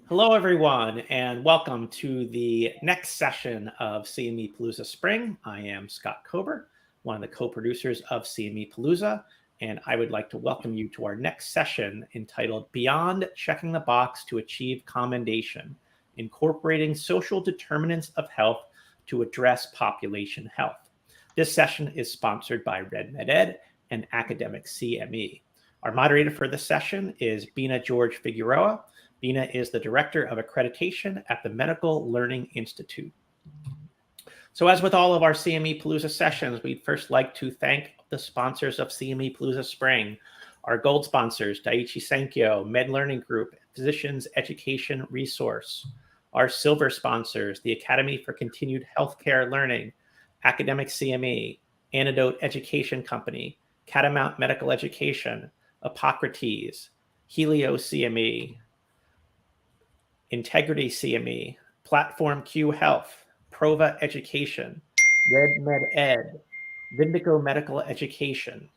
Hello, everyone, and welcome to the next session of CME Palooza Spring. I am Scott Kober, one of the co-producers of CME Palooza, and I would like to welcome you to our next session entitled Beyond Checking the Box to Achieve Commendation, Incorporating Social Determinants of Health to Address Population Health. This session is sponsored by RedMedEd and Academic CME. Our moderator for this session is Bina George Figueroa. Bina is the Director of Accreditation at the Medical Learning Institute. So as with all of our CME Palooza sessions, we'd first like to thank the sponsors of CME Palooza Spring, our gold sponsors, Daiichi Sankyo, Med Learning Group, Physicians Education Resource, our silver sponsors, the Academy for Continued Healthcare Learning, Academic CME, Antidote Education Company, Catamount Medical Education, Hippocrates, Helio CME, Integrity CME, Platform Q Health, Prova Education, RedMedEd, Vindico Medical Education,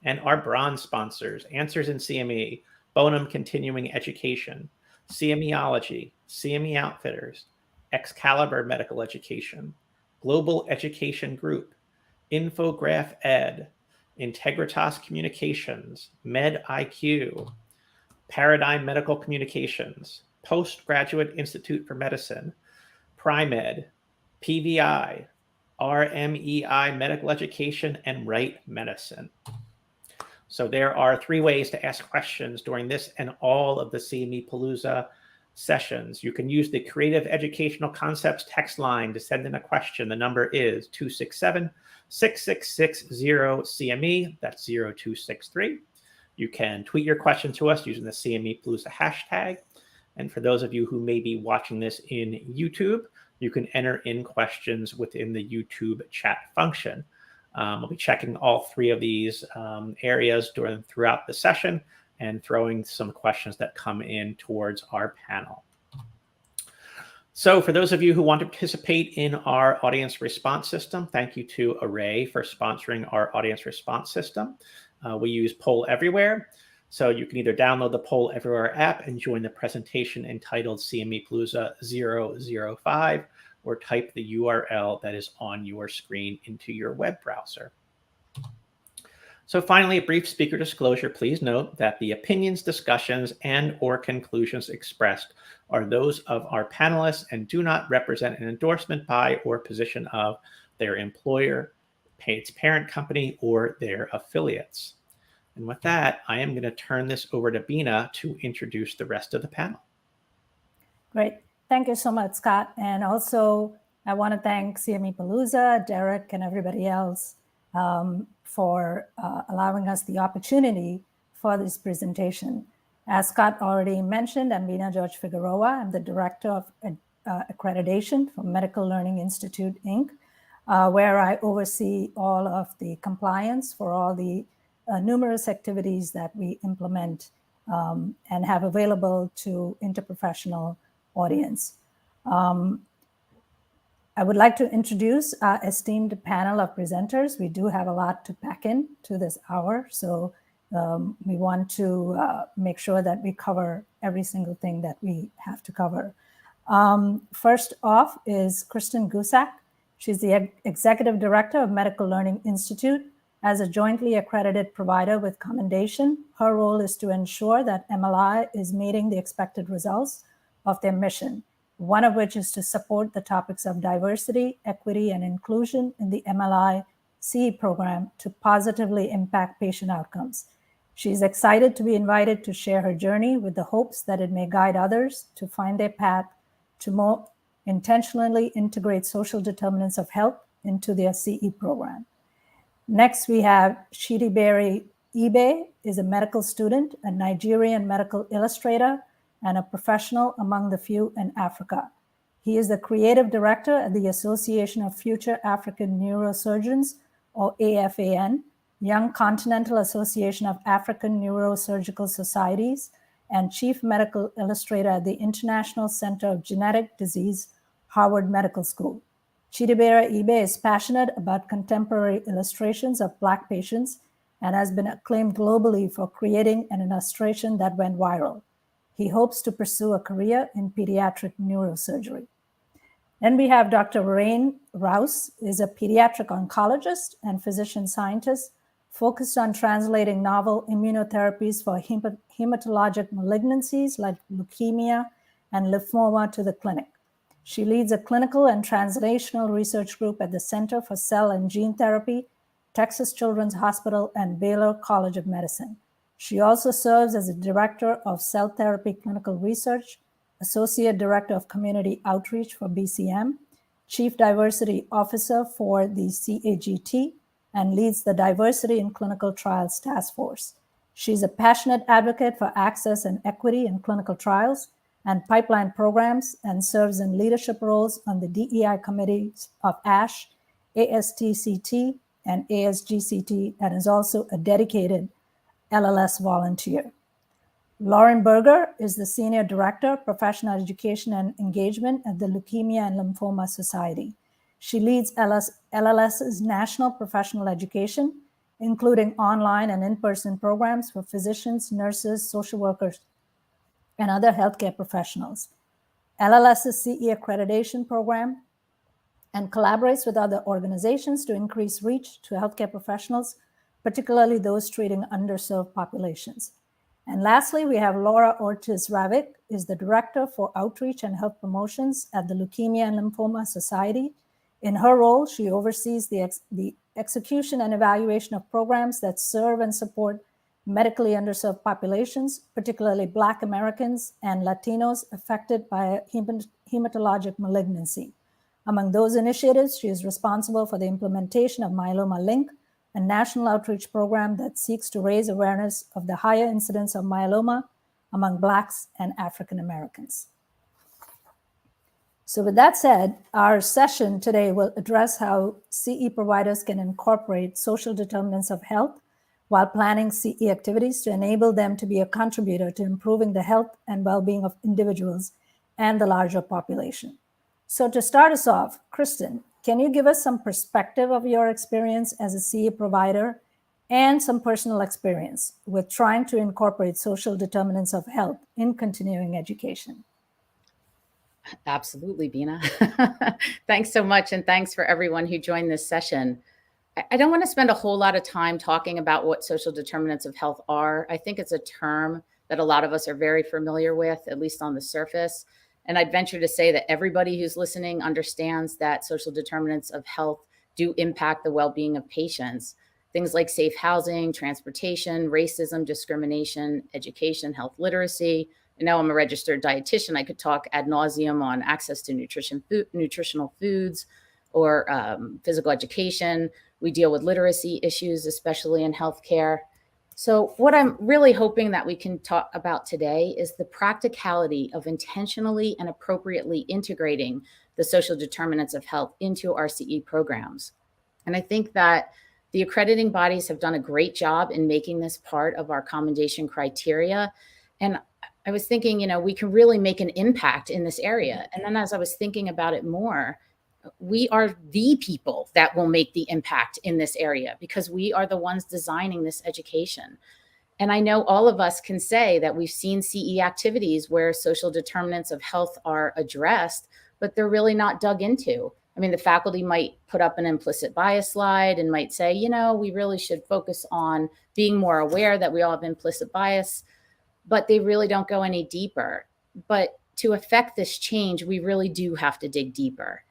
and our bronze sponsors, Answers in CME, Bonum Continuing Education, CMEology, CME Outfitters, Excalibur Medical Education, Global Education Group, Infograph Ed, Integritas Communications, MedIQ, Paradigm Medical Communications, Postgraduate Institute for Medicine, PriMed, PVI, RMEI Medical Education, and Right Medicine. So there are 3 ways to ask questions during this and all of the CME Palooza sessions. You can use the Creative Educational Concepts text line to send in a question. The number is 267-6660-CME. That's 0263. You can tweet your question to us using the CME Palooza hashtag. And for those of you who may be watching this in YouTube, you can enter in questions within the YouTube chat function. We'll be checking all 3 of these areas throughout the session and throwing some questions that come in towards our panel. So for those of you who want to participate in our audience response system, thank you to Array for sponsoring our audience response system. We use Poll Everywhere. So you can either download the Poll Everywhere app and join the presentation entitled CME Palooza 005, or type the URL that is on your screen into your web browser. So finally, a brief speaker disclosure. Please note that the opinions, discussions, and/or conclusions expressed are those of our panelists and do not represent an endorsement by or position of their employer, its parent company, or their affiliates. And with that, I am going to turn this over to Bina to introduce the rest of the panel. Great. Thank you so much, Scott. And also, I want to thank CME Palooza, Derek, and everybody else for allowing us the opportunity for this presentation. As Scott already mentioned, I'm Bina George Figueroa. I'm the Director of Accreditation for Medical Learning Institute, Inc., where I oversee all of the compliance for all the numerous activities that we implement and have available to interprofessional audience. I would like to introduce our esteemed panel of presenters. We do have a lot to pack in to this hour, so we want to make sure that we cover every single thing that we have to cover. First off is Kristen Gusak. She's the Executive Director of Medical Learning Institute. As a jointly accredited provider with Commendation, her role is to ensure that MLI is meeting the expected results of their mission, one of which is to support the topics of diversity, equity, and inclusion in the MLI CE program to positively impact patient outcomes. She's excited to be invited to share her journey with the hopes that it may guide others to find their path to more intentionally integrate social determinants of health into their CE program. Next, we have Chidibere Ibe, is a medical student, a Nigerian medical illustrator, and a professional among the few in Africa. He is the creative director at the Association of Future African Neurosurgeons, or AFAN, Young Continental Association of African Neurosurgical Societies, and chief medical illustrator at the International Center of Genetic Disease, Harvard Medical School. Chidibere Ibe is passionate about contemporary illustrations of Black patients and has been acclaimed globally for creating an illustration that went viral. He hopes to pursue a career in pediatric neurosurgery. Then we have Dr. Rain Rouse, is a pediatric oncologist and physician scientist focused on translating novel immunotherapies for hematologic malignancies like leukemia and lymphoma to the clinic. She leads a clinical and translational research group at the Center for Cell and Gene Therapy, Texas Children's Hospital, and Baylor College of Medicine. She also serves as a director of cell therapy clinical research, associate director of community outreach for BCM, chief diversity officer for the CAGT, and leads the Diversity in Clinical Trials Task Force. She's a passionate advocate for access and equity in clinical trials and pipeline programs, and serves in leadership roles on the DEI committees of ASH, ASTCT, and ASGCT, and is also a dedicated LLS volunteer. Lauren Berger is the Senior Director, Professional Education and Engagement at the Leukemia and Lymphoma Society. She leads LLS's national professional education, including online and in-person programs for physicians, nurses, social workers, and other healthcare professionals. LLS's CE accreditation program, and collaborates with other organizations to increase reach to healthcare professionals, particularly those treating underserved populations. And lastly, we have Laura Ortiz-Ravik, is the Director for Outreach and Health Promotions at the Leukemia and Lymphoma Society. In her role, she oversees the execution and evaluation of programs that serve and support medically underserved populations, particularly Black Americans and Latinos affected by a hematologic malignancy. Among those initiatives, she is responsible for the implementation of Myeloma Link, a national outreach program that seeks to raise awareness of the higher incidence of myeloma among Blacks and African Americans. So with that said, our session today will address how CE providers can incorporate social determinants of health while planning CE activities to enable them to be a contributor to improving the health and well-being of individuals and the larger population. So to start us off, Kristen, can you give us some perspective of your experience as a CE provider and some personal experience with trying to incorporate social determinants of health in continuing education? Absolutely, Bina. Thanks so much. And thanks for everyone who joined this session. I don't want to spend a whole lot of time talking about what social determinants of health are. I think it's a term that a lot of us are very familiar with, at least on the surface. And I'd venture to say that everybody who's listening understands that social determinants of health do impact the well-being of patients. Things like safe housing, transportation, racism, discrimination, education, health literacy. And now I'm a registered dietitian. I could talk ad nauseum on access to nutritional foods or physical education. We deal with literacy issues, especially in healthcare. So what I'm really hoping that we can talk about today is the practicality of intentionally and appropriately integrating the social determinants of health into our CE programs. And I think that the accrediting bodies have done a great job in making this part of our commendation criteria. And I was thinking, we can really make an impact in this area. And then as I was thinking about it more, we are the people that will make the impact in this area because we are the ones designing this education. And I know all of us can say that we've seen CE activities where social determinants of health are addressed, but they're really not dug into. I mean, the faculty might put up an implicit bias slide and might say, we really should focus on being more aware that we all have implicit bias, but they really don't go any deeper. But to affect this change, we really do have to dig deeper.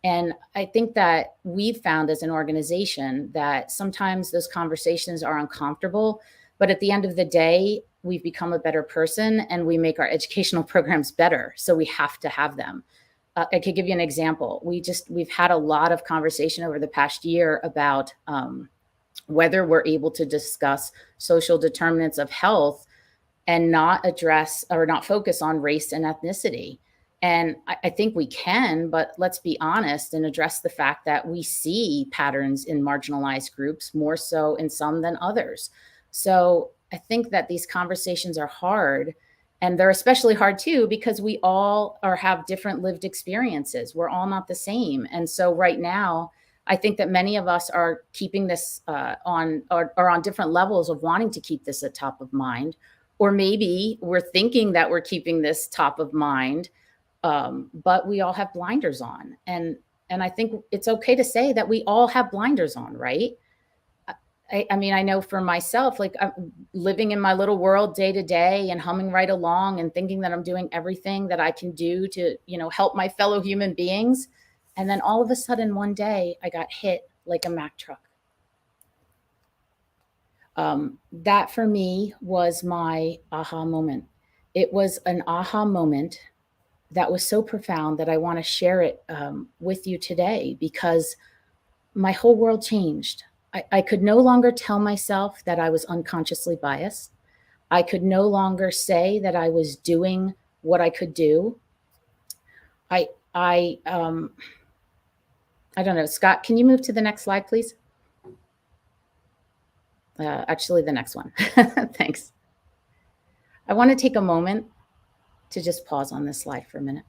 And I think that we've found as an organization that sometimes those conversations are uncomfortable, but at the end of the day, we've become a better person and we make our educational programs better. So we have to have them. I could give you an example. We've had a lot of conversation over the past year about whether we're able to discuss social determinants of health and not address or not focus on race and ethnicity. And I think we can, but let's be honest and address the fact that we see patterns in marginalized groups, more so in some than others. So I think that these conversations are hard, and they're especially hard too, because we all have different lived experiences. We're all not the same. And so right now, I think that many of us are keeping this on different levels of wanting to keep this at top of mind, Or maybe we're thinking that we're keeping this top of mind, but we all have blinders on. And I think it's okay to say that we all have blinders on, right? I mean, I know for myself, like I'm living in my little world day to day and humming right along and thinking that I'm doing everything that I can do to, help my fellow human beings. And then all of a sudden one day I got hit like a Mack truck. That for me was my aha moment. It was an aha moment that was so profound that I want to share it with you today, because my whole world changed. I could no longer tell myself that I was unconsciously biased. I could no longer say that I was doing what I could do. I don't know, Scott, can you move to the next slide, please? Actually, the next one. Thanks. I want to take a moment to just pause on this slide for a minute.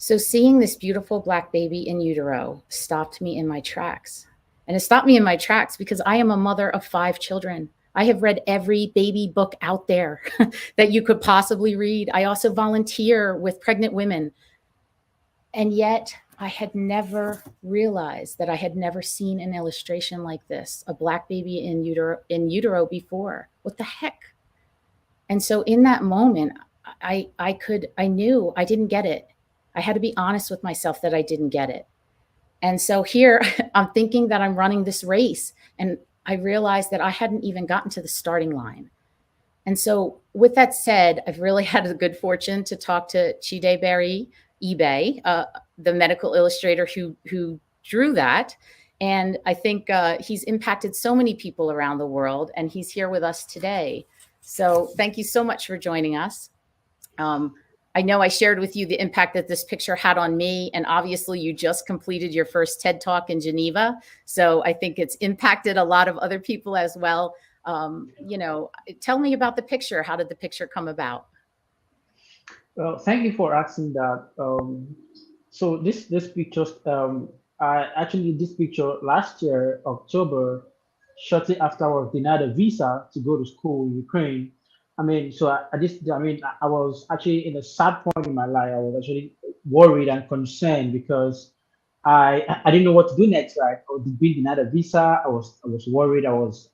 So seeing this beautiful Black baby in utero stopped me in my tracks. And it stopped me in my tracks because I am a mother of 5 children. I have read every baby book out there that you could possibly read. I also volunteer with pregnant women. And yet I had never realized that I had never seen an illustration like this, a Black baby in utero before. What the heck? And so in that moment, I knew I didn't get it. I had to be honest with myself that I didn't get it. And so here I'm thinking that I'm running this race, and I realized that I hadn't even gotten to the starting line. And so with that said, I've really had the good fortune to talk to Chidebere Ibe, the medical illustrator who drew that. And I think he's impacted so many people around the world, and he's here with us today. So thank you so much for joining us. I know I shared with you the impact that this picture had on me, and obviously you just completed your first TED Talk in Geneva. So I think it's impacted a lot of other people as well. Tell me about the picture. How did the picture come about? Well, thank you for asking that. So this picture, I actually did this picture last year, October, shortly after I was denied a visa to go to school in Ukraine. I mean, so I was actually in a sad point in my life. I was actually worried and concerned because I didn't know what to do next. Right, I was being denied a visa. I was worried. I was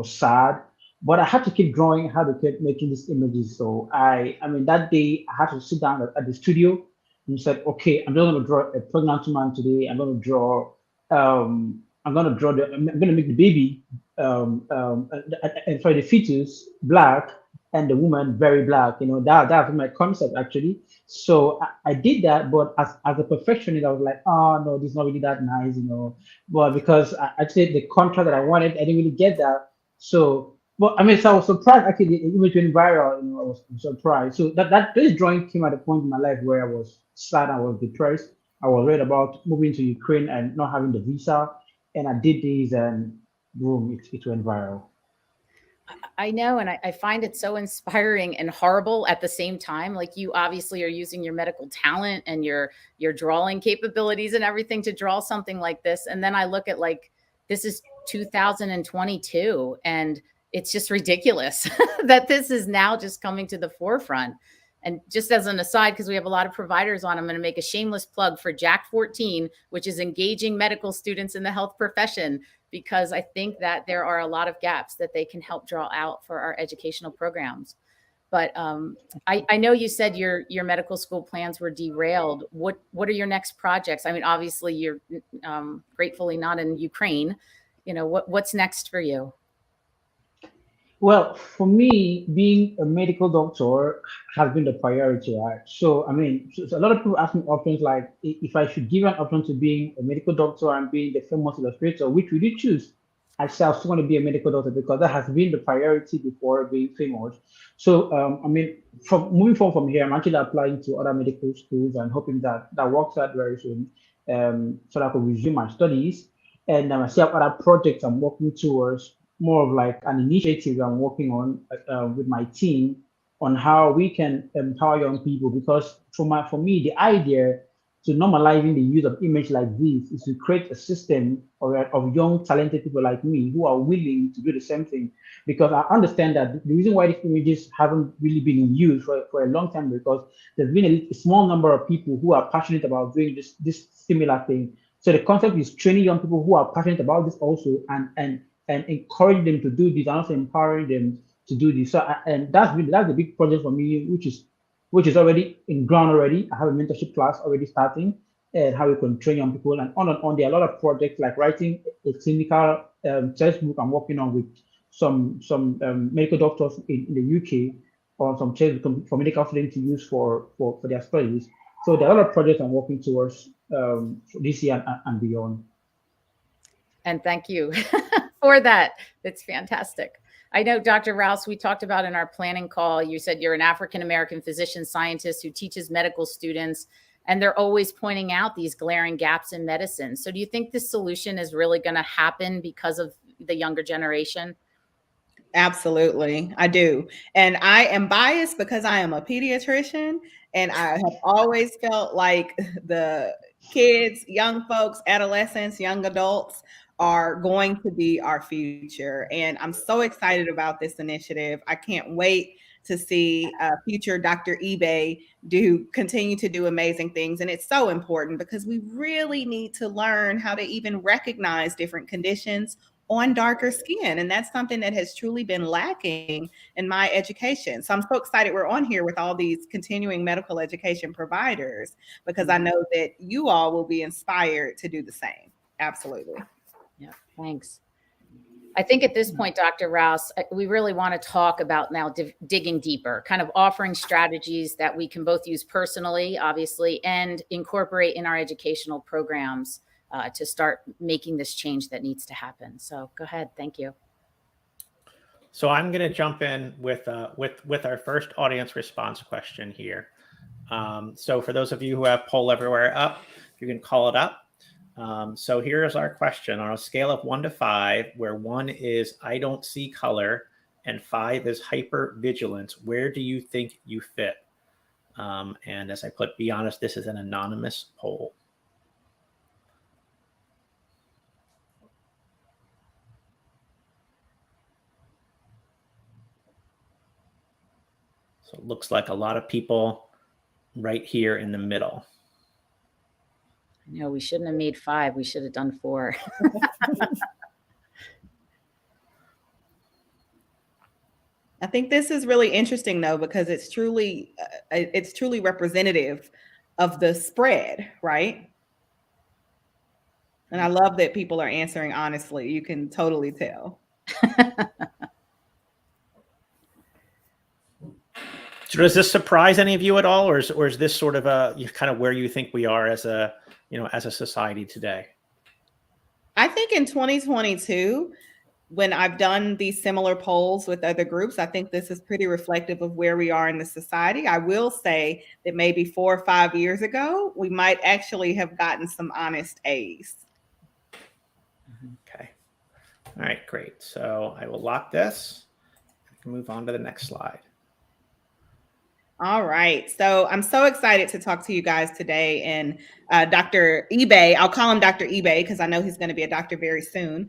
sad. But I had to keep drawing. I had to keep making these images. So I mean, that day I had to sit down at the studio and said, okay, I'm just going to draw a pregnant woman today. I'm going to draw. I'm going to make the baby, sorry, the fetus black and the woman very black. That was my concept actually. So I did that, but as a perfectionist, I was like, oh no, this is not really that nice, But because actually the contrast that I wanted, I didn't really get that. So. Well, I mean, so I was surprised actually the image went viral. I was surprised. So this drawing came at a point in my life where I was sad, I was depressed. I was worried about moving to Ukraine and not having the visa. And I did this, and boom, it went viral. I know, and I find it so inspiring and horrible at the same time. Like, you obviously are using your medical talent and your drawing capabilities and everything to draw something like this. And then I look at, like, this is 2022, and it's just ridiculous that this is now just coming to the forefront. And just as an aside, because we have a lot of providers on, I'm going to make a shameless plug for Jack 14, which is engaging medical students in the health profession, because I think that there are a lot of gaps that they can help draw out for our educational programs. But I know you said your medical school plans were derailed. What are your next projects? I mean, obviously you're gratefully not in Ukraine. What's next for you? Well, for me, being a medical doctor has been the priority, right? So, I mean, so a lot of people ask me options like if I should give an option to being a medical doctor and being the famous illustrator, which would you choose? I say I still want to be a medical doctor because that has been the priority before being famous. So, I mean, from moving forward from here, I'm actually applying to other medical schools and hoping that works out very soon, so that I can resume my studies. And I still have other projects I'm working towards, more of like an initiative I'm working on with my team on how we can empower young people. Because for me, the idea to normalizing the use of image like this is to create a system of young, talented people like me who are willing to do the same thing. Because I understand that the reason why these images haven't really been in use for a long time, because there's been a small number of people who are passionate about doing this similar thing. So the concept is training young people who are passionate about this also, and encourage them to do this, and also empowering them to do this. So and that's a big project for me, which is already in ground already. I have a mentorship class already starting, and how we can train young people, and on and on. There are a lot of projects like writing a clinical textbook I'm working on with some medical doctors in the UK, or some textbook for medical students to use for their studies. So there are a lot of projects I'm working towards this year and beyond. And thank you for that. It's fantastic. I know, Dr. Rouse, we talked about in our planning call, you said you're an African-American physician scientist who teaches medical students, and they're always pointing out these glaring gaps in medicine. So do you think this solution is really going to happen because of the younger generation? Absolutely, I do. And I am biased because I am a pediatrician, and I have always felt like the kids, young folks, adolescents, young adults are going to be our future. And I'm so excited about this initiative. I can't wait to see future Dr. eBay continue to do amazing things. And it's so important because we really need to learn how to even recognize different conditions on darker skin. And that's something that has truly been lacking in my education. So I'm so excited we're on here with all these continuing medical education providers, because I know that you all will be inspired to do the same. Absolutely. Yeah, thanks. I think at this point, Dr. Rouse, we really want to talk about now digging deeper, kind of offering strategies that we can both use personally, obviously, and incorporate in our educational programs to start making this change that needs to happen. So go ahead. Thank you. So I'm going to jump in with our first audience response question here. So for those of you who have Poll Everywhere up, you can call it up. So here's our question. On a scale of 1 to 5, where 1 is I don't see color and 5 is hypervigilance, where do you think you fit? And as I put, be honest, this is an anonymous poll. So it looks like a lot of people right here in the middle. No, we shouldn't have made 5. We should have done 4. I think this is really interesting, though, because it's truly representative of the spread, right? And I love that people are answering honestly. You can totally tell. So does this surprise any of you at all, or is this sort of kind of where you think we are as a society today? I think in 2022, when I've done these similar polls with other groups, I think this is pretty reflective of where we are in the society. I will say that maybe 4 or 5 years ago, we might actually have gotten some honest A's. Okay. All right, great. So I will lock this and move on to the next slide. All right. So I'm so excited to talk to you guys today. And Dr. eBay, I'll call him Dr. eBay because I know he's going to be a doctor very soon,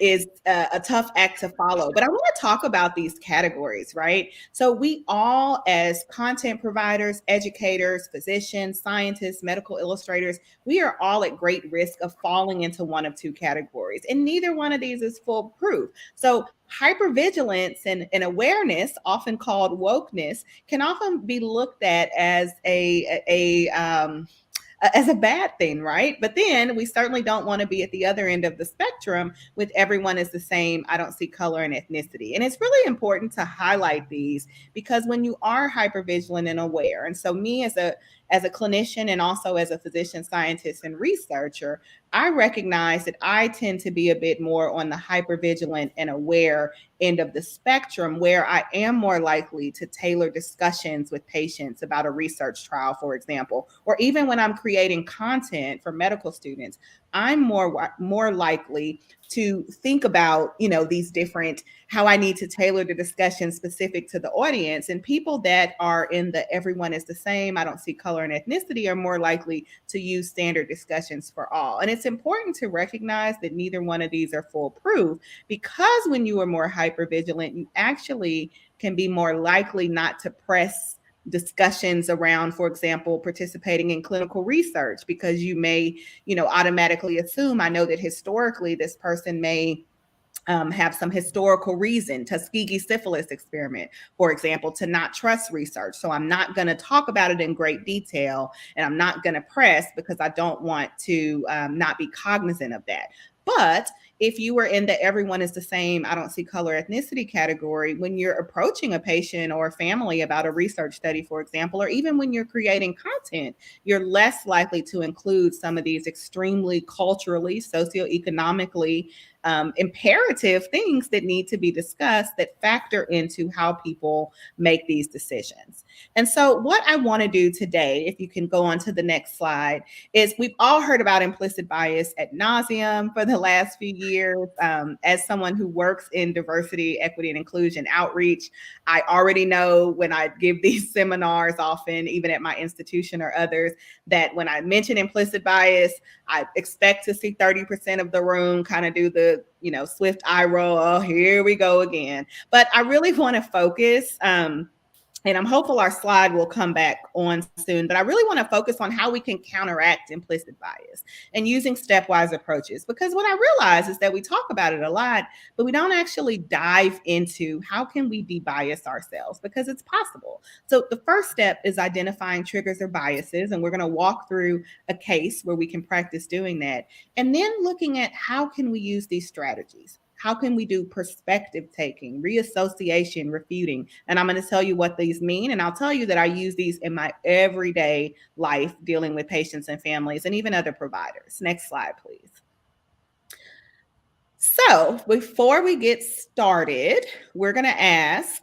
is a tough act to follow. But I want to talk about these categories, right? So we all, as content providers, educators, physicians, scientists, medical illustrators, we are all at great risk of falling into one of 2 categories. And neither one of these is foolproof. So hypervigilance and awareness, often called wokeness, can often be looked at as a bad thing, right? But then we certainly don't want to be at the other end of the spectrum with everyone is the same. I don't see color and ethnicity. And it's really important to highlight these because when you are hypervigilant and aware, and so me as a clinician and also as a physician, scientist, and researcher, I recognize that I tend to be a bit more on the hypervigilant and aware end of the spectrum, where I am more likely to tailor discussions with patients about a research trial, for example, or even when I'm creating content for medical students, I'm more likely to think about, these different, how I need to tailor the discussion specific to the audience. And people that are in the everyone is the same, I don't see color and ethnicity, are more likely to use standard discussions for all. And it's important to recognize that neither one of these are foolproof, because when you are more hypervigilant, you actually can be more likely not to press discussions around, for example, participating in clinical research, because you may, automatically assume, I know that historically this person may have some historical reason, Tuskegee syphilis experiment, for example, to not trust research. So I'm not going to talk about it in great detail, and I'm not going to press, because I don't want to not be cognizant of that. But if you were in the everyone is the same, I don't see color ethnicity category, when you're approaching a patient or a family about a research study, for example, or even when you're creating content, you're less likely to include some of these extremely culturally, socioeconomically imperative things that need to be discussed, that factor into how people make these decisions. And so what I want to do today, if you can go on to the next slide, is we've all heard about implicit bias ad nauseum for the last few years. As someone who works in diversity, equity, and inclusion outreach, I already know when I give these seminars, often even at my institution or others, that when I mention implicit bias, I expect to see 30% of the room kind of do the, swift eye roll. Oh, here we go again. But I really want to focus, and I'm hopeful our slide will come back on soon, but I really want to focus on how we can counteract implicit bias and using stepwise approaches. Because what I realize is that we talk about it a lot, but we don't actually dive into how can we de-bias ourselves, because it's possible. So the first step is identifying triggers or biases, and we're going to walk through a case where we can practice doing that. And then looking at how can we use these strategies. How can we do perspective taking, reassociation, refuting? And I'm going to tell you what these mean. And I'll tell you that I use these in my everyday life, dealing with patients and families and even other providers. Next slide, please. So before we get started, we're going to ask,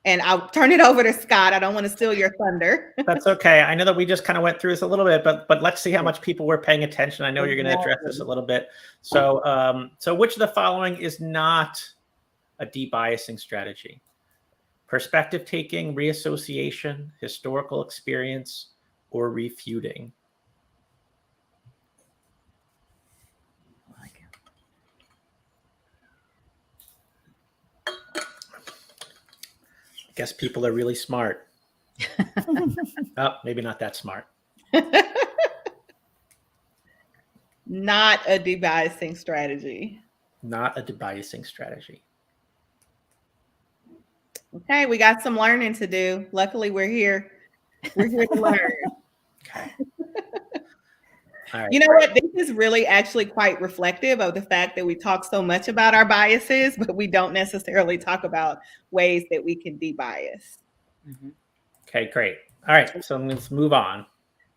and I'll turn it over to Scott. I don't want to steal your thunder. That's okay. I know that we just kind of went through this a little bit, but let's see how much people were paying attention. I know you're going to address this a little bit. So, so which of the following is not a de-biasing strategy? Perspective taking, reassociation, historical experience, or refuting? I guess people are really smart. Oh, maybe not that smart. Not a de-biasing strategy. Not a de-biasing strategy. Okay, we got some learning to do. Luckily, we're here. We're here to learn. Okay. All right. You know what? This is really actually quite reflective of the fact that we talk so much about our biases, but we don't necessarily talk about ways that we can de-bias. Mm-hmm. Okay, great. All right, so let's move on.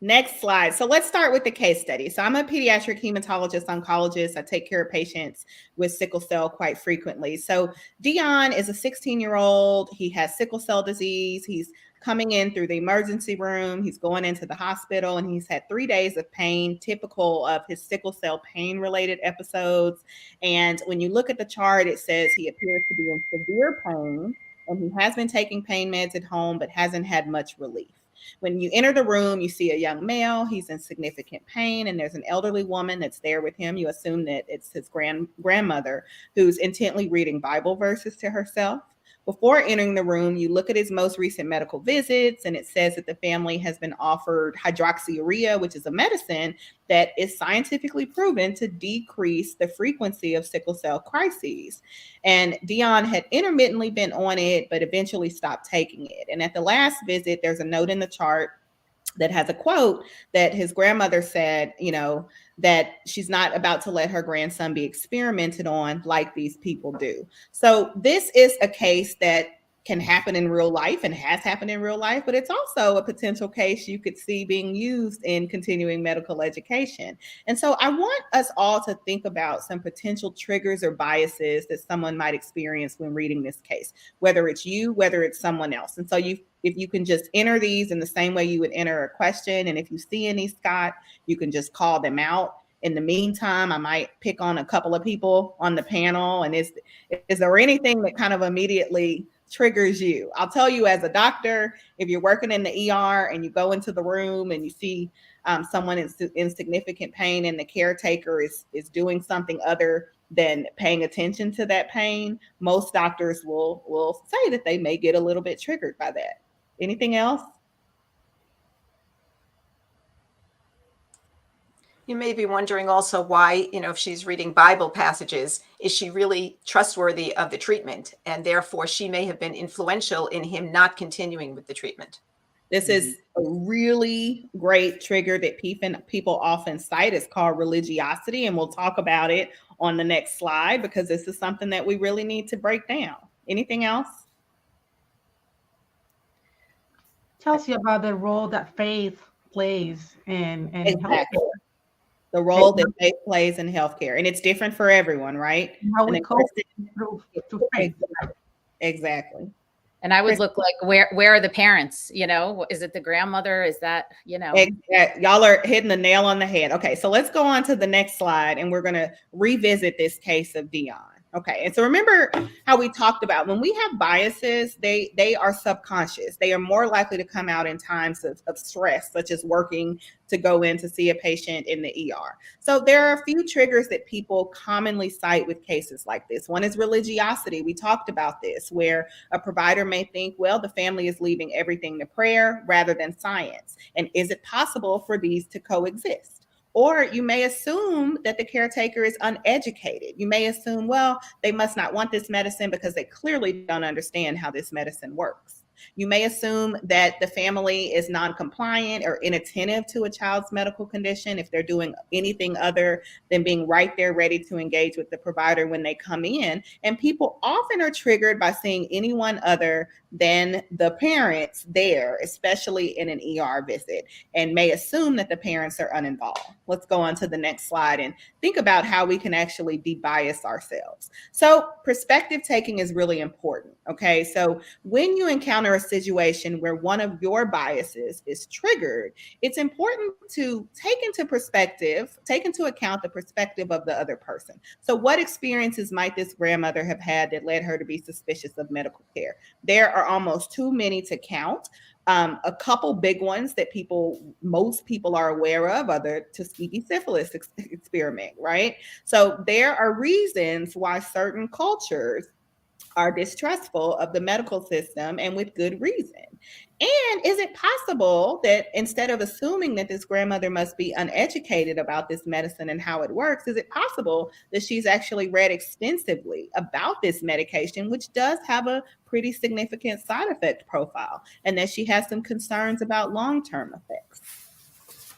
Next slide. So let's start with the case study. So I'm a pediatric hematologist oncologist. I take care of patients with sickle cell quite frequently. So Dion is a 16-year-old. He has sickle cell disease. He's coming in through the emergency room. He's going into the hospital, and he's had 3 days of pain, typical of his sickle cell pain-related episodes. And when you look at the chart, it says he appears to be in severe pain, and he has been taking pain meds at home, but hasn't had much relief. When you enter the room, you see a young male. He's in significant pain, and there's an elderly woman that's there with him. You assume that it's his grandmother who's intently reading Bible verses to herself. Before entering the room, you look at his most recent medical visits, and it says that the family has been offered hydroxyurea, which is a medicine that is scientifically proven to decrease the frequency of sickle cell crises. And Dion had intermittently been on it, but eventually stopped taking it. And at the last visit, there's a note in the chart that has a quote that his grandmother said, that she's not about to let her grandson be experimented on like these people do. So this is a case that can happen in real life and has happened in real life, but it's also a potential case you could see being used in continuing medical education. And so I want us all to think about some potential triggers or biases that someone might experience when reading this case, whether it's you, whether it's someone else. And so if you can just enter these in the same way you would enter a question, and if you see any, Scott, you can just call them out. In the meantime, I might pick on a couple of people on the panel. And is there anything that kind of immediately triggers you? I'll tell you, as a doctor, if you're working in the ER and you go into the room and you see someone is in significant pain and the caretaker is doing something other than paying attention to that pain, most doctors will say that they may get a little bit triggered by that. Anything else? You may be wondering also why, if she's reading Bible passages, is she really trustworthy of the treatment? And therefore, she may have been influential in him not continuing with the treatment. This is a really great trigger that people often cite. It's called religiosity, and we'll talk about it on the next slide because this is something that we really need to break down. Anything else? Tells you about the role that faith plays in Exactly. healthcare. The role that faith plays in healthcare, and it's different for everyone, right? How we cope through faith. Exactly. And I would look like, where are the parents? Is it the grandmother? Is that, Exactly. Y'all are hitting the nail on the head. Okay, so let's go on to the next slide, and we're going to revisit this case of Dion. Okay, and so remember how we talked about when we have biases, they are subconscious. They are more likely to come out in times of stress, such as working to go in to see a patient in the ER. So there are a few triggers that people commonly cite with cases like this. One is religiosity. We talked about this, where a provider may think, well, the family is leaving everything to prayer rather than science. And is it possible for these to coexist? Or you may assume that the caretaker is uneducated. You may assume, well, they must not want this medicine because they clearly don't understand how this medicine works. You may assume that the family is non-compliant or inattentive to a child's medical condition if they're doing anything other than being right there ready to engage with the provider when they come in. And people often are triggered by seeing anyone other than the parents there, especially in an ER visit, and may assume that the parents are uninvolved. Let's go on to the next slide and think about how we can actually de-bias ourselves. So perspective taking is really important, okay? So when you encounter a situation where one of your biases is triggered, it's important to take into account the perspective of the other person. So what experiences might this grandmother have had that led her to be suspicious of medical care? There are almost too many to count. A couple big ones that most people are aware of are the Tuskegee syphilis experiment, right? So there are reasons why certain cultures are distrustful of the medical system, and with good reason. And is it possible that instead of assuming that this grandmother must be uneducated about this medicine and how it works, is it possible that she's actually read extensively about this medication, which does have a pretty significant side effect profile, and that she has some concerns about long-term effects?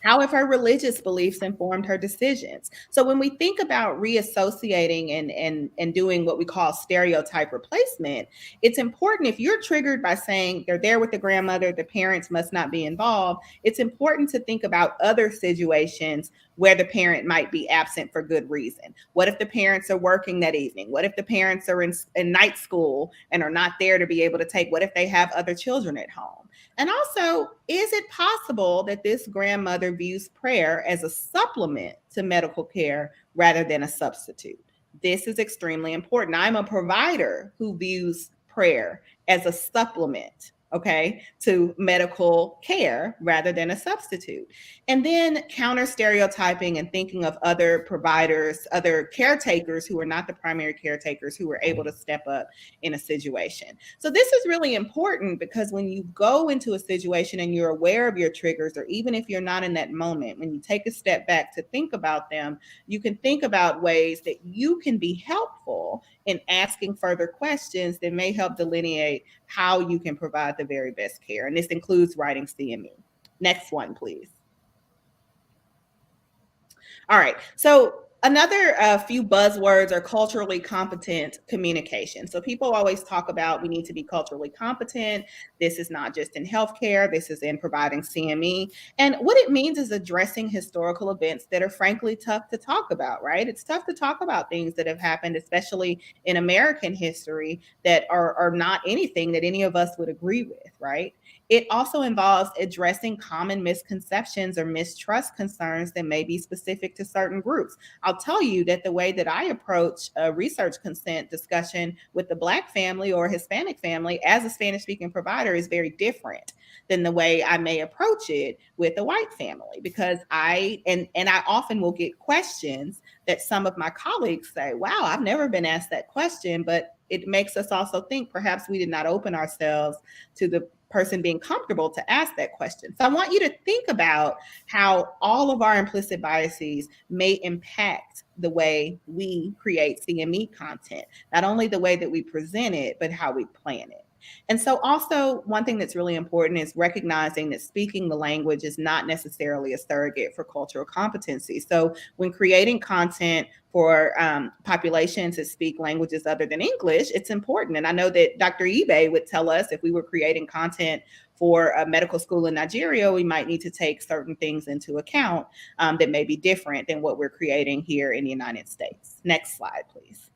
How have her religious beliefs informed her decisions? So when we think about reassociating and doing what we call stereotype replacement, it's important, if you're triggered by saying they're there with the grandmother, the parents must not be involved, it's important to think about other situations where the parent might be absent for good reason. What if the parents are working that evening? What if the parents are in night school and are not there to be able to take? What if they have other children at home? And also, is it possible that this grandmother views prayer as a supplement to medical care rather than a substitute? This is extremely important. I'm a provider who views prayer as a supplement, okay, to medical care rather than a substitute. And then counter stereotyping and thinking of other providers, other caretakers who are not the primary caretakers who were able to step up in a situation. So this is really important because when you go into a situation and you're aware of your triggers, or even if you're not in that moment, when you take a step back to think about them, you can think about ways that you can be helpful in asking further questions that may help delineate how you can provide the very best care. And this includes writing CME. Next one, please. All right. So another few buzzwords are culturally competent communication. So people always talk about we need to be culturally competent. This is not just in healthcare. This is in providing CME. And what it means is addressing historical events that are frankly tough to talk about, right? It's tough to talk about things that have happened, especially in American history, that are not anything that any of us would agree with, right? It also involves addressing common misconceptions or mistrust concerns that may be specific to certain groups. I'll tell you that the way that I approach a research consent discussion with the Black family or Hispanic family as a Spanish-speaking provider is very different than the way I may approach it with a white family, because I often will get questions that some of my colleagues say, wow, I've never been asked that question, but it makes us also think perhaps we did not open ourselves to the person being comfortable to ask that question. So I want you to think about how all of our implicit biases may impact the way we create CME content, not only the way that we present it, but how we plan it. And so also one thing that's really important is recognizing that speaking the language is not necessarily a surrogate for cultural competency. So when creating content for populations that speak languages other than English, it's important. And I know that Dr. Ibe would tell us if we were creating content for a medical school in Nigeria, we might need to take certain things into account that may be different than what we're creating here in the United States. Next slide, please.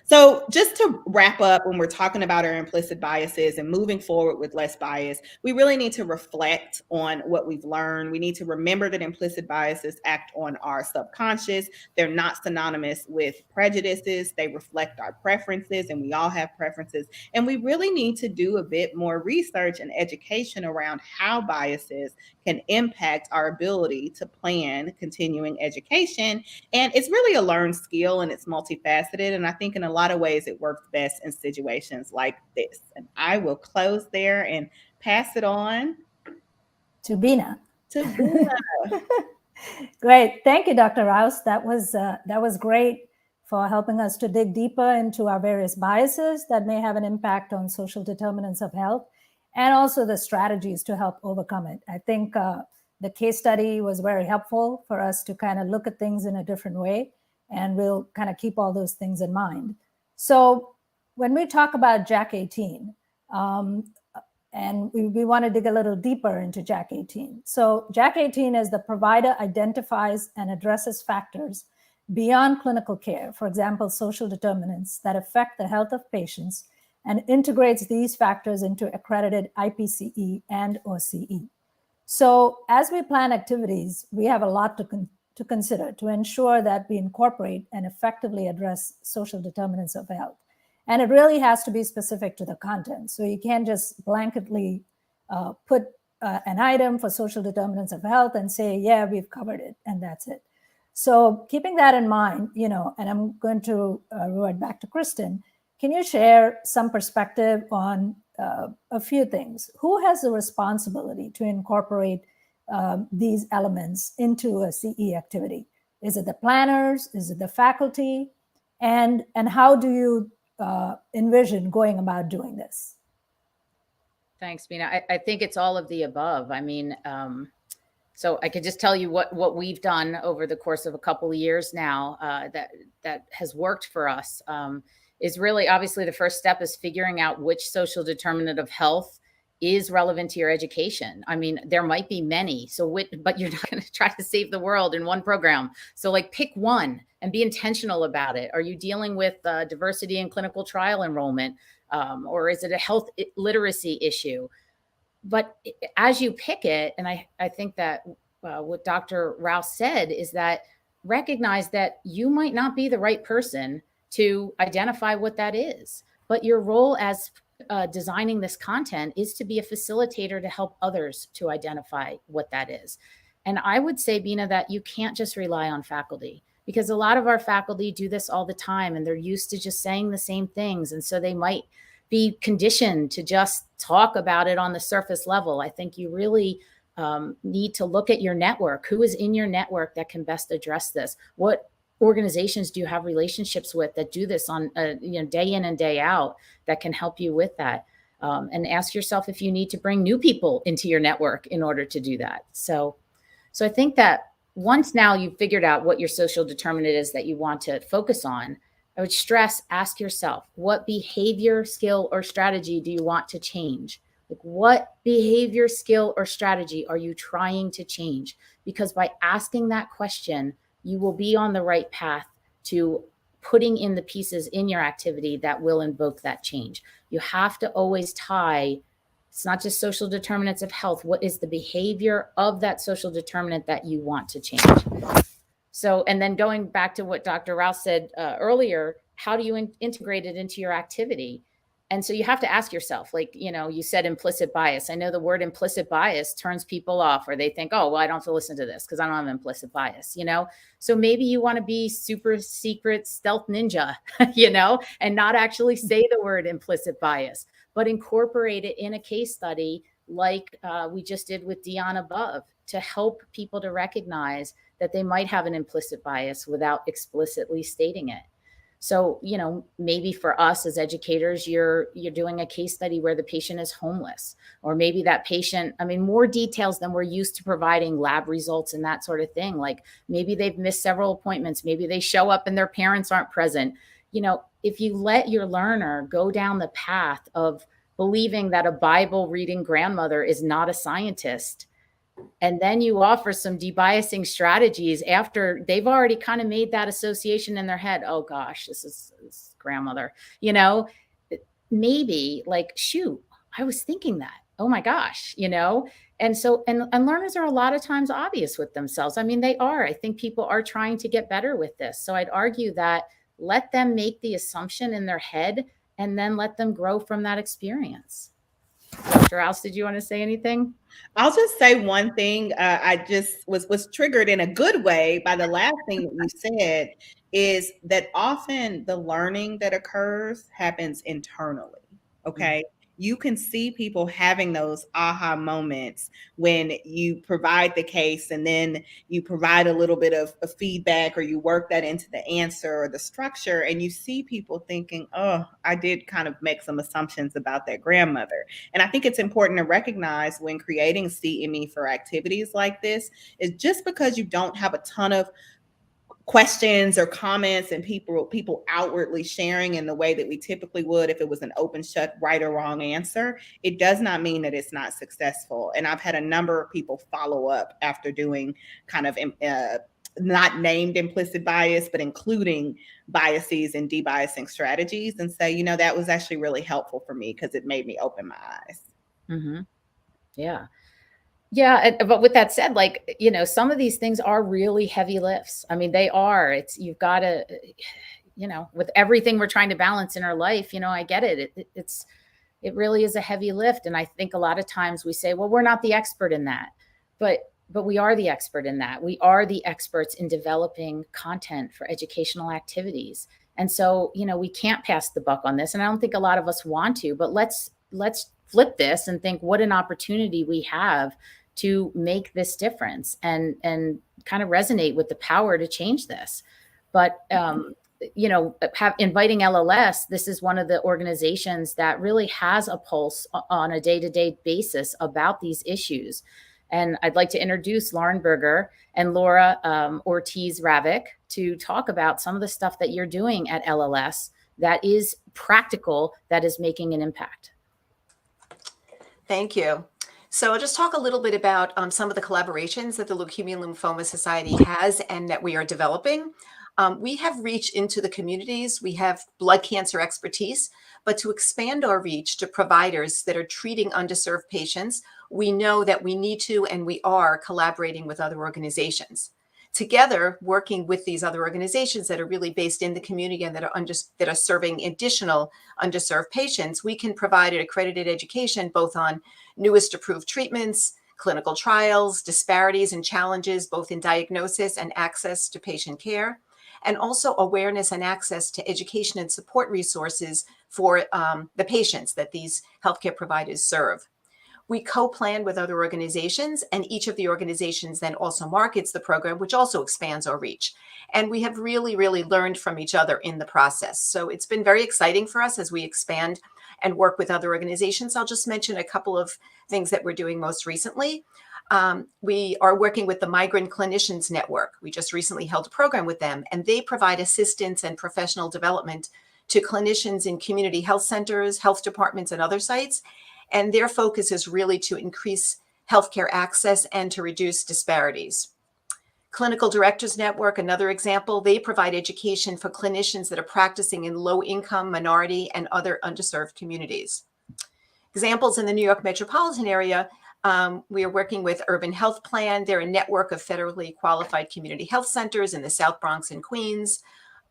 So just to wrap up, when we're talking about our implicit biases and moving forward with less bias, we really need to reflect on what we've learned. We need to remember that implicit biases act on our subconscious. They're not synonymous with prejudices. They reflect our preferences, and we all have preferences. And we really need to do a bit more research and education around how biases can impact our ability to plan continuing education. And it's really a learned skill, and it's multifaceted. And I think in a lot of ways it works best in situations like this. And I will close there and pass it on to Bina. Great. Thank you, Dr. Rouse. That was great for helping us to dig deeper into our various biases that may have an impact on social determinants of health, and also the strategies to help overcome it. I think the case study was very helpful for us to kind of look at things in a different way, and we'll kind of keep all those things in mind. So when we talk about JAK 18, and we want to dig a little deeper into JAK 18. So JAK 18 is the provider identifies and addresses factors beyond clinical care, for example, social determinants that affect the health of patients, and integrates these factors into accredited IPCE and or CE. So as we plan activities, we have a lot to consider to ensure that we incorporate and effectively address social determinants of health. And it really has to be specific to the content. So you can't just blanketly put an item for social determinants of health and say, yeah, we've covered it, and that's it. So keeping that in mind, and I'm going to revert back to Kristen, can you share some perspective on a few things? Who has the responsibility to incorporate these elements into a CE activity? Is it the planners? Is it the faculty? And how do you envision going about doing this? Thanks, Bina. I think it's all of the above. I mean, so I could just tell you what we've done over the course of a couple of years now that has worked for us. Is really, obviously, the first step is figuring out which social determinant of health is relevant to your education. I mean, there might be many, but you're not going to try to save the world in one program. So pick one and be intentional about it. Are you dealing with diversity in clinical trial enrollment? Or is it a health literacy issue? But as you pick it, and I think that what Dr. Rouse said is that recognize that you might not be the right person to identify what that is. But your role as designing this content is to be a facilitator to help others to identify what that is. And I would say, Bina, that you can't just rely on faculty, because a lot of our faculty do this all the time and they're used to just saying the same things. And so they might be conditioned to just talk about it on the surface level. I think you really need to look at your network. Who is in your network that can best address this? What organizations do you have relationships with that do this on day in and day out that can help you with that? And ask yourself if you need to bring new people into your network in order to do that. So I think that once now you've figured out what your social determinant is that you want to focus on, I would stress, ask yourself, what behavior, skill, or strategy do you want to change? What behavior, skill, or strategy are you trying to change? Because by asking that question, you will be on the right path to putting in the pieces in your activity that will invoke that change. You have to always tie It's not just social determinants of health. What is the behavior of that social determinant that you want to change? So, and then going back to what Dr. Rouse said earlier, how do you integrate it into your activity? And so you have to ask yourself, like, you know, you said implicit bias. I know the word implicit bias turns people off, or they think, oh, well, I don't have to listen to this because I don't have implicit bias, you know? So maybe you want to be super secret stealth ninja, you know, and not actually say the word implicit bias, but incorporate it in a case study like we just did with Dion above, to help people to recognize that they might have an implicit bias without explicitly stating it. So, you know, maybe for us as educators, you're doing a case study where the patient is homeless, or maybe that patient, I mean, more details than we're used to providing, lab results and that sort of thing. Like maybe they've missed several appointments, maybe they show up and their parents aren't present. You know, if you let your learner go down the path of believing that a Bible reading grandmother is not a scientist, and then you offer some debiasing strategies after they've already kind of made that association in their head. Oh gosh, this is grandmother, you know, maybe like, shoot, I was thinking that, oh my gosh, you know? And so, and learners are a lot of times obvious with themselves. I mean, they are, I think people are trying to get better with this. So I'd argue that let them make the assumption in their head and then let them grow from that experience. Dr. Rouse, did you want to say anything? I'll just say one thing. I just was triggered in a good way by the last thing that you said, is that often the learning that occurs happens internally. Okay. Mm-hmm. You can see people having those aha moments when you provide the case and then you provide a little bit of feedback, or you work that into the answer or the structure, and you see people thinking, oh, I did kind of make some assumptions about that grandmother. And I think it's important to recognize when creating CME for activities like this, is just because you don't have a ton of questions or comments and people outwardly sharing in the way that we typically would if it was an open shut right or wrong answer, it does not mean that it's not successful. And I've had a number of people follow up after doing kind of not named implicit bias, but including biases and debiasing strategies, and say, you know, that was actually really helpful for me because it made me open my eyes. Mm-hmm. Yeah. Yeah. But with that said, like, you know, some of these things are really heavy lifts. I mean, they are. You've got to, you know, with everything we're trying to balance in our life, you know, I get it. It really is a heavy lift. And I think a lot of times we say, well, we're not the expert in that, but we are the expert in that. We are the experts in developing content for educational activities. And so, you know, we can't pass the buck on this. And I don't think a lot of us want to, but let's flip this and think what an opportunity we have to make this difference and kind of resonate with the power to change this. But, you know, inviting LLS, this is one of the organizations that really has a pulse on a day-to-day basis about these issues. And I'd like to introduce Lauren Berger and Laura Ortiz-Ravik to talk about some of the stuff that you're doing at LLS that is practical, that is making an impact. Thank you. So I'll just talk a little bit about some of the collaborations that the Leukemia and Lymphoma Society has and that we are developing. We have reach into the communities. We have blood cancer expertise, but to expand our reach to providers that are treating underserved patients, we know that we need to, and we are collaborating with other organizations. Together, working with these other organizations that are really based in the community and that are serving additional underserved patients, we can provide an accredited education both on newest approved treatments, clinical trials, disparities and challenges both in diagnosis and access to patient care, and also awareness and access to education and support resources for the patients that these healthcare providers serve. We co-plan with other organizations, and each of the organizations then also markets the program, which also expands our reach. And we have really, really learned from each other in the process. So it's been very exciting for us as we expand and work with other organizations. I'll just mention a couple of things that we're doing most recently. We are working with the Migrant Clinicians Network. We just recently held a program with them, and they provide assistance and professional development to clinicians in community health centers, health departments, and other sites. And their focus is really to increase healthcare access and to reduce disparities. Clinical Directors Network, another example, they provide education for clinicians that are practicing in low-income, minority, and other underserved communities. Examples in the New York metropolitan area, we are working with Urban Health Plan. They're a network of federally qualified community health centers in the South Bronx and Queens,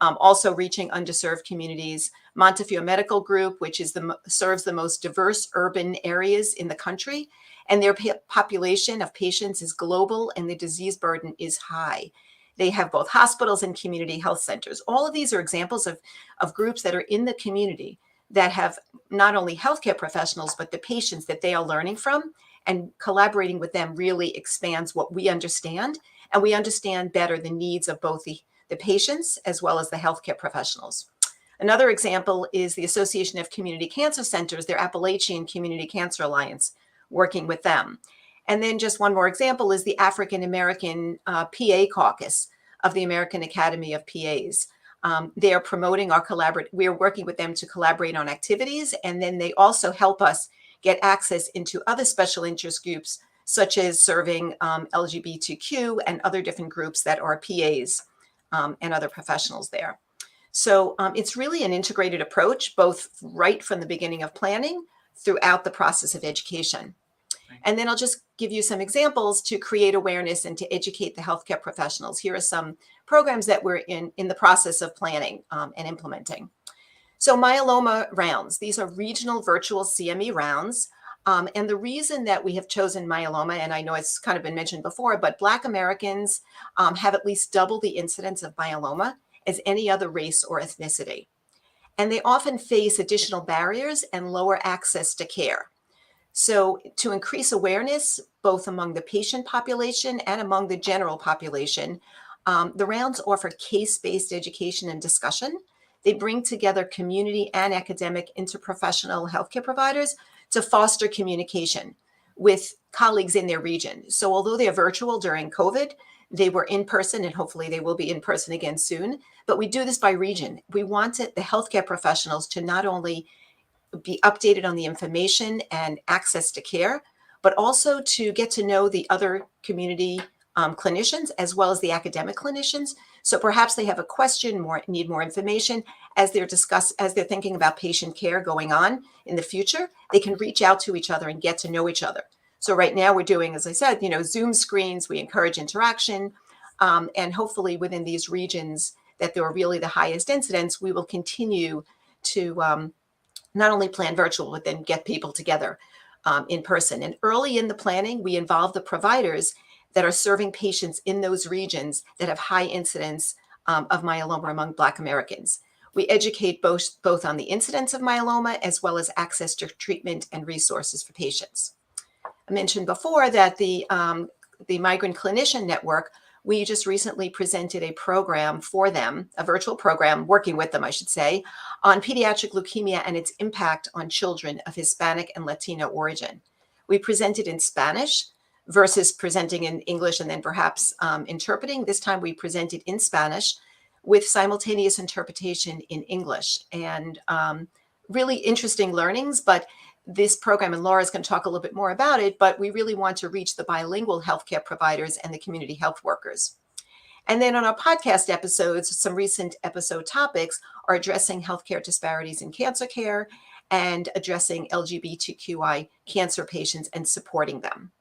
also reaching underserved communities. Montefiore Medical Group, which is serves the most diverse urban areas in the country, and their population of patients is global and the disease burden is high. They have both hospitals and community health centers. All of these are examples of groups that are in the community that have not only healthcare professionals, but the patients that they are learning from, and collaborating with them really expands what we understand, and we understand better the needs of both the patients as well as the healthcare professionals. Another example is the Association of Community Cancer Centers, their Appalachian Community Cancer Alliance, working with them. And then just one more example is the African American PA Caucus of the American Academy of PAs. They are promoting our we are working with them to collaborate on activities, and then they also help us get access into other special interest groups, such as serving LGBTQ and other different groups that are PAs and other professionals there. So it's really an integrated approach, both right from the beginning of planning throughout the process of education. And then I'll just give you some examples to create awareness and to educate the healthcare professionals. Here are some programs that we're in the process of planning and implementing. So myeloma rounds, these are regional virtual CME rounds. And the reason that we have chosen myeloma, and I know it's kind of been mentioned before, but Black Americans have at least double the incidence of myeloma as any other race or ethnicity. And they often face additional barriers and lower access to care. So to increase awareness, both among the patient population and among the general population, the rounds offer case-based education and discussion. They bring together community and academic interprofessional healthcare providers to foster communication with colleagues in their region. So although they are virtual during COVID, they were in person, and hopefully they will be in person again soon. But we do this by region. We wanted the healthcare professionals to not only be updated on the information and access to care, but also to get to know the other community clinicians as well as the academic clinicians. So perhaps they have a question, need more information as they're thinking about patient care going on in the future. They can reach out to each other and get to know each other. So right now we're doing, as I said, Zoom screens. We encourage interaction, and hopefully within these regions that there are really the highest incidence, we will continue to not only plan virtual, but then get people together in person. And early in the planning, we involve the providers that are serving patients in those regions that have high incidence of myeloma among Black Americans. We educate both on the incidence of myeloma as well as access to treatment and resources for patients. I mentioned before that the Migrant Clinician Network, we just recently presented a program for them, a virtual program, working with them, I should say, on pediatric leukemia and its impact on children of Hispanic and Latino origin. We presented in Spanish versus presenting in English and then perhaps interpreting. This time we presented in Spanish with simultaneous interpretation in English, and really interesting learnings. But this program, and Laura's going to talk a little bit more about it, but we really want to reach the bilingual healthcare providers and the community health workers. And then on our podcast episodes, some recent episode topics are addressing healthcare disparities in cancer care and addressing LGBTQI cancer patients and supporting them.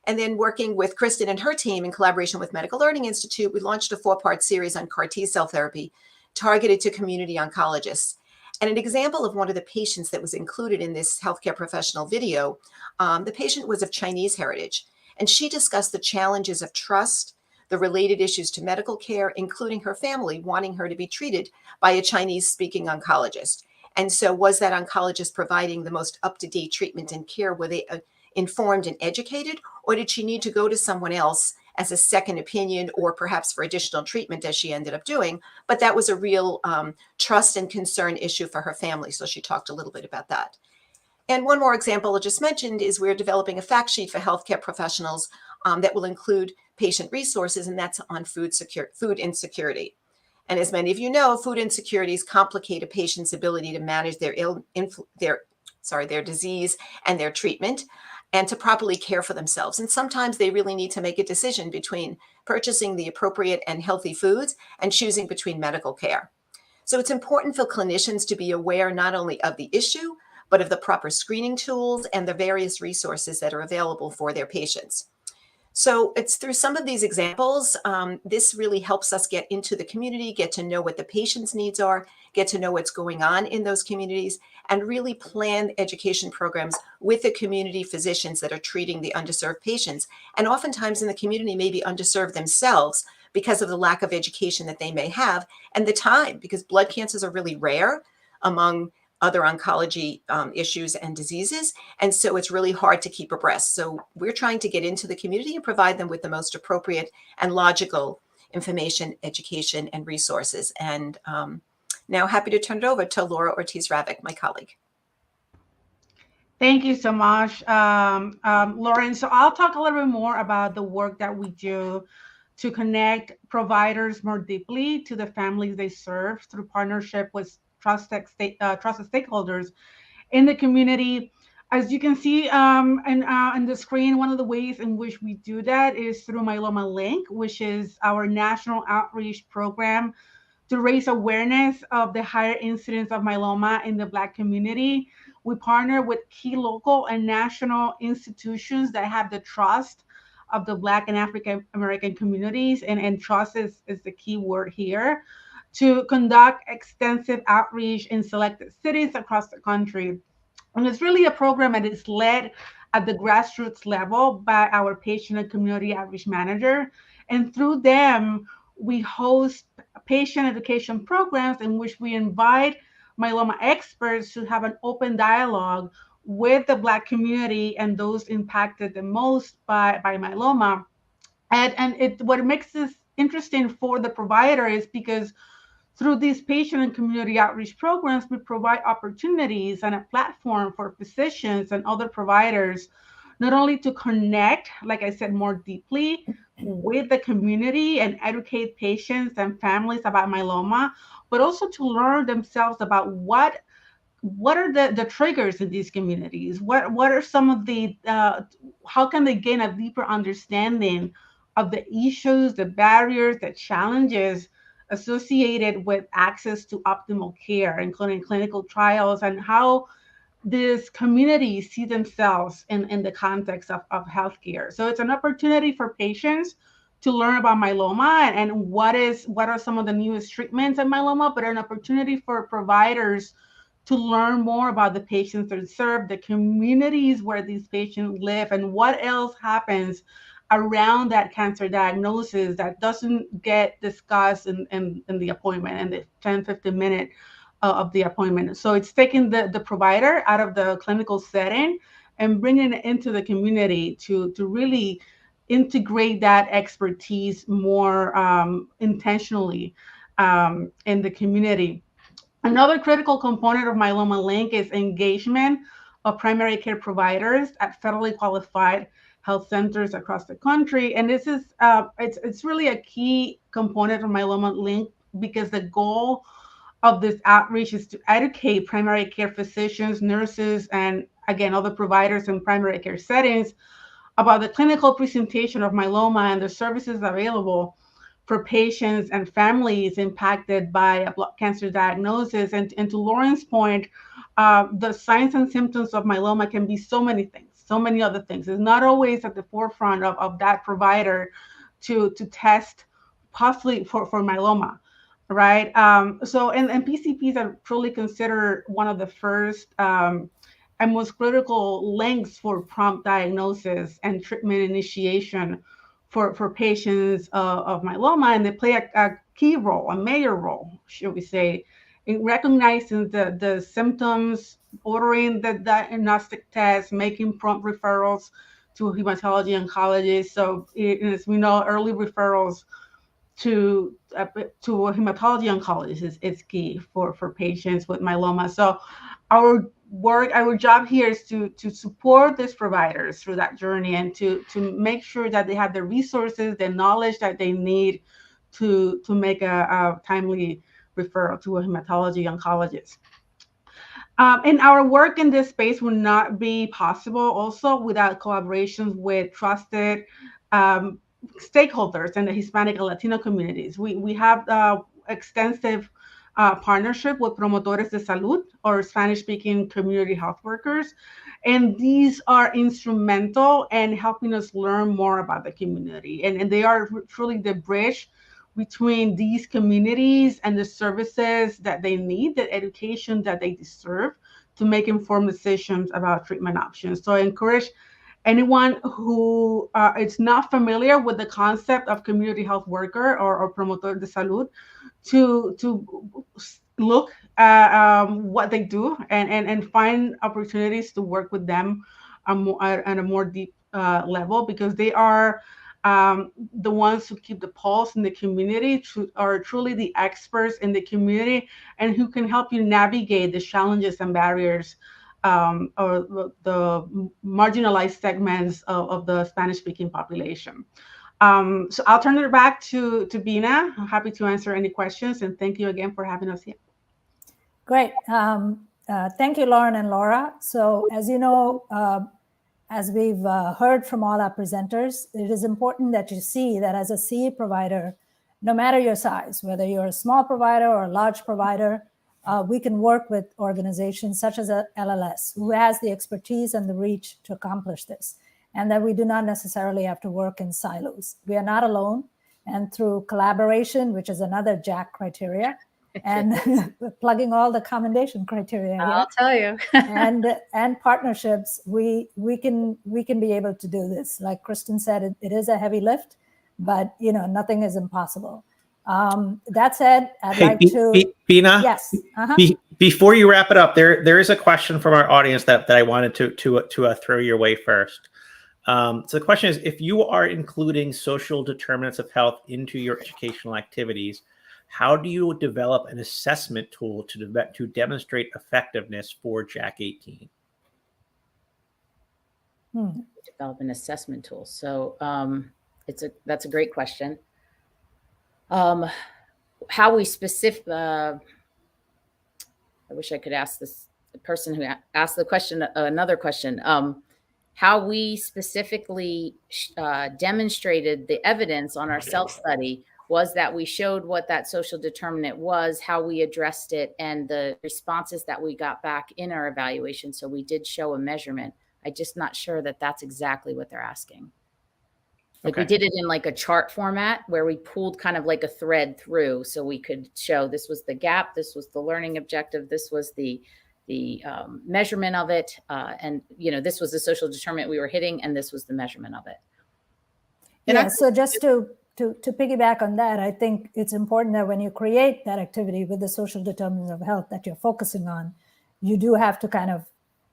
And then working with Kristen and her team in collaboration with Medical Learning Institute, we launched a 4-part series on CAR T-cell therapy targeted to community oncologists. And an example of one of the patients that was included in this healthcare professional video, the patient was of Chinese heritage, and she discussed the challenges of trust, the related issues to medical care, including her family wanting her to be treated by a Chinese-speaking oncologist. And so was that oncologist providing the most up-to-date treatment and care? Were they informed and educated, or did she need to go to someone else as a second opinion or perhaps for additional treatment, as she ended up doing? But that was a real trust and concern issue for her family. So she talked a little bit about that. And one more example I just mentioned is we're developing a fact sheet for healthcare professionals that will include patient resources, and that's on food insecurity. And as many of you know, food insecurities complicate a patient's ability to manage their disease and their treatment, and to properly care for themselves. And sometimes they really need to make a decision between purchasing the appropriate and healthy foods and choosing between medical care. So it's important for clinicians to be aware not only of the issue, but of the proper screening tools and the various resources that are available for their patients. So it's through some of these examples, this really helps us get into the community, get to know what the patient's needs are, get to know what's going on in those communities, and really plan education programs with the community physicians that are treating the underserved patients. And oftentimes in the community may be underserved themselves because of the lack of education that they may have and the time, because blood cancers are really rare among other oncology issues and diseases. And so it's really hard to keep abreast. So we're trying to get into the community and provide them with the most appropriate and logical information, education, and resources. And now happy to turn it over to Laura Ortiz-Ravik, my colleague. Thank you so much, Lauren. So I'll talk a little bit more about the work that we do to connect providers more deeply to the families they serve through partnership with trusted stakeholders in the community. As you can see on the screen, one of the ways in which we do that is through Myeloma Link, which is our national outreach program to raise awareness of the higher incidence of myeloma in the Black community. We partner with key local and national institutions that have the trust of the Black and African American communities, and trust is the key word here, to conduct extensive outreach in selected cities across the country. And it's really a program that is led at the grassroots level by our patient and community outreach manager. And through them, we host patient education programs in which we invite myeloma experts to have an open dialogue with the Black community and those impacted the most by myeloma. And what makes this interesting for the provider is because through these patient and community outreach programs, we provide opportunities and a platform for physicians and other providers, not only to connect, like I said, more deeply with the community and educate patients and families about myeloma, but also to learn themselves about what are the triggers in these communities? What are some of the, how can they gain a deeper understanding of the issues, the barriers, the challenges associated with access to optimal care, including clinical trials, and how these communities see themselves in the context of healthcare. So it's an opportunity for patients to learn about myeloma and what are some of the newest treatments in myeloma, but an opportunity for providers to learn more about the patients they serve, the communities where these patients live, and what else happens around that cancer diagnosis that doesn't get discussed in the appointment, in the 10-15 minute of the appointment. So it's taking the provider out of the clinical setting and bringing it into the community to really integrate that expertise more intentionally in the community. Another critical component of Myeloma Link is engagement of primary care providers at federally qualified health centers across the country. And this is, it's really a key component of Myeloma Link because the goal of this outreach is to educate primary care physicians, nurses, and again, other providers in primary care settings about the clinical presentation of myeloma and the services available for patients and families impacted by a blood cancer diagnosis. And to Lauren's point, the signs and symptoms of myeloma can be so many things, so many other things. It's not always at the forefront of that provider to test possibly for myeloma, right? So PCPs are truly considered one of the first and most critical links for prompt diagnosis and treatment initiation for patients of myeloma, and they play a key role, a major role, should we say, in recognizing the symptoms, ordering the diagnostic tests, making prompt referrals to hematology oncologists. So as we know, early referrals to a hematology oncologist is key for patients with myeloma. So our job here is to support these providers through that journey and to make sure that they have the resources, the knowledge that they need to make a timely referral to a hematology oncologist. And our work in this space would not be possible also without collaborations with trusted stakeholders in the Hispanic and Latino communities. We have extensive partnership with promotores de salud, or Spanish-speaking community health workers. And these are instrumental in helping us learn more about the community. And they are truly the bridge between these communities and the services that they need, the education that they deserve to make informed decisions about treatment options. So I encourage anyone who is not familiar with the concept of community health worker or promotor de salud to look at what they do and find opportunities to work with them at a more deep level, because they are the ones who keep the pulse in the community, are truly the experts in the community, and who can help you navigate the challenges and barriers or the marginalized segments of the Spanish-speaking population. So I'll turn it back to Bina. I'm happy to answer any questions, and thank you again for having us here. Great. Thank you, Lauren and Laura. So as you know, as we've heard from all our presenters, it is important that you see that as a CE provider, no matter your size, whether you're a small provider or a large provider, we can work with organizations such as LLS, who has the expertise and the reach to accomplish this, and that we do not necessarily have to work in silos. We are not alone, and through collaboration, which is another JACC criteria, and plugging all the commendation criteria here, I'll tell you. and partnerships, we can be able to do this. Like Kristen said, it is a heavy lift, but nothing is impossible. That said, I'd like to Bina. Yes. Before you wrap it up, there is a question from our audience that I wanted to throw your way first. So the question is, if you are including social determinants of health into your educational activities, how do you develop an assessment tool to demonstrate effectiveness for JACC 18? Develop an assessment tool. So that's a great question. How we specific, I wish I could ask the person who asked the question another question. How we specifically demonstrated the evidence on our self-study was that we showed what that social determinant was, how we addressed it, and the responses that we got back in our evaluation. So we did show a measurement. I'm just not sure that that's exactly what they're asking. Like we did it in like a chart format where we pulled kind of like a thread through, so we could show this was the gap, this was the learning objective, this was the measurement of it, and this was the social determinant we were hitting, and this was the measurement of it. And so just to piggyback on that, I think it's important that when you create that activity with the social determinants of health that you're focusing on, you do have to kind of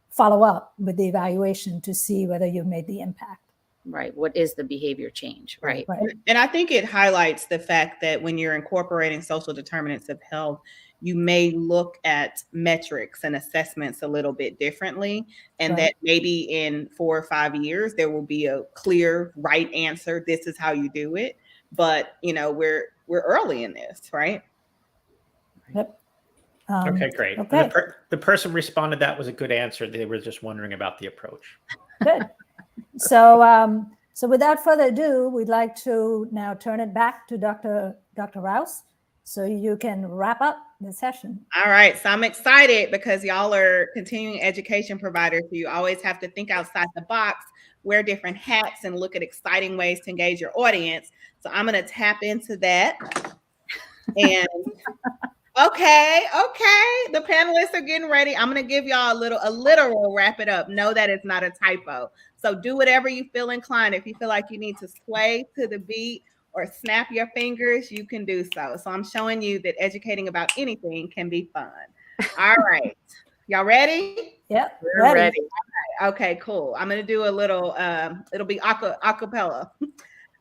follow up with the evaluation to see whether you've made the impact. Right. What is the behavior change? Right. And I think it highlights the fact that when you're incorporating social determinants of health, you may look at metrics and assessments a little bit differently, and that maybe in 4 or 5 years, there will be a clear right answer. This is how you do it. But, we're early in this, right? Yep. Okay, great. Okay. The person responded that was a good answer. They were just wondering about the approach. Good. So without further ado, we'd like to now turn it back to Dr. Rouse, so you can wrap up the session. All right. So I'm excited because y'all are continuing education providers. So you always have to think outside the box, wear different hats, and look at exciting ways to engage your audience. So I'm going to tap into that. And okay. The panelists are getting ready. I'm going to give y'all a literal wrap it up. No, that is not a typo. So do whatever you feel inclined. If you feel like you need to sway to the beat or snap your fingers, you can do so. So I'm showing you that educating about anything can be fun. All right. Y'all ready? Yep. We're ready. All right. Okay, cool. I'm going to do a little, it'll be acapella.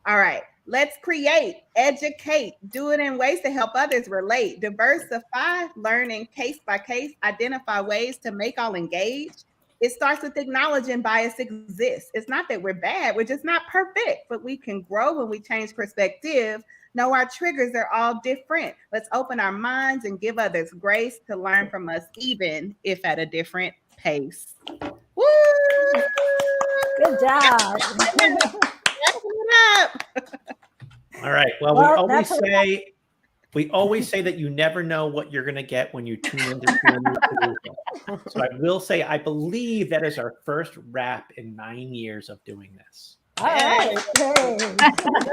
All right. Let's create, educate, do it in ways to help others relate, diversify, learning case by case, identify ways to make all engage. It starts with acknowledging bias exists. It's not that we're bad, we're just not perfect, but we can grow when we change perspective. Know our triggers are all different. Let's open our minds and give others grace to learn from us, even if at a different pace. Woo! Good job. All right. Well, we always say We always say that you never know what you're going to get when you tune into CME. So I will say, I believe that is our first wrap in 9 years of doing this. All right. Hey.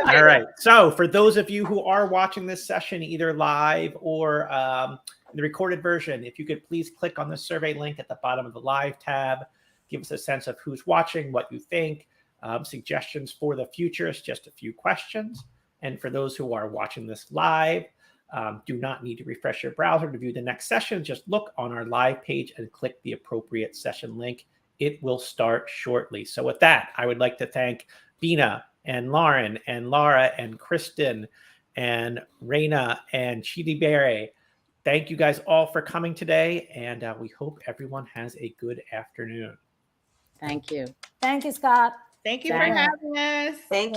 All right. So for those of you who are watching this session, either live or the recorded version, if you could please click on the survey link at the bottom of the live tab, give us a sense of who's watching, what you think, suggestions for the future. It's just a few questions. And for those who are watching this live, do not need to refresh your browser to view the next session. Just look on our live page and click the appropriate session link. It will start shortly. So with that, I would like to thank Bina and Lauren and Laura and Kristen and Reina and Chidibere. Thank you guys all for coming today, and we hope everyone has a good afternoon. Thank you. Thank you, Scott. Thank you Thanks. for having us. Thank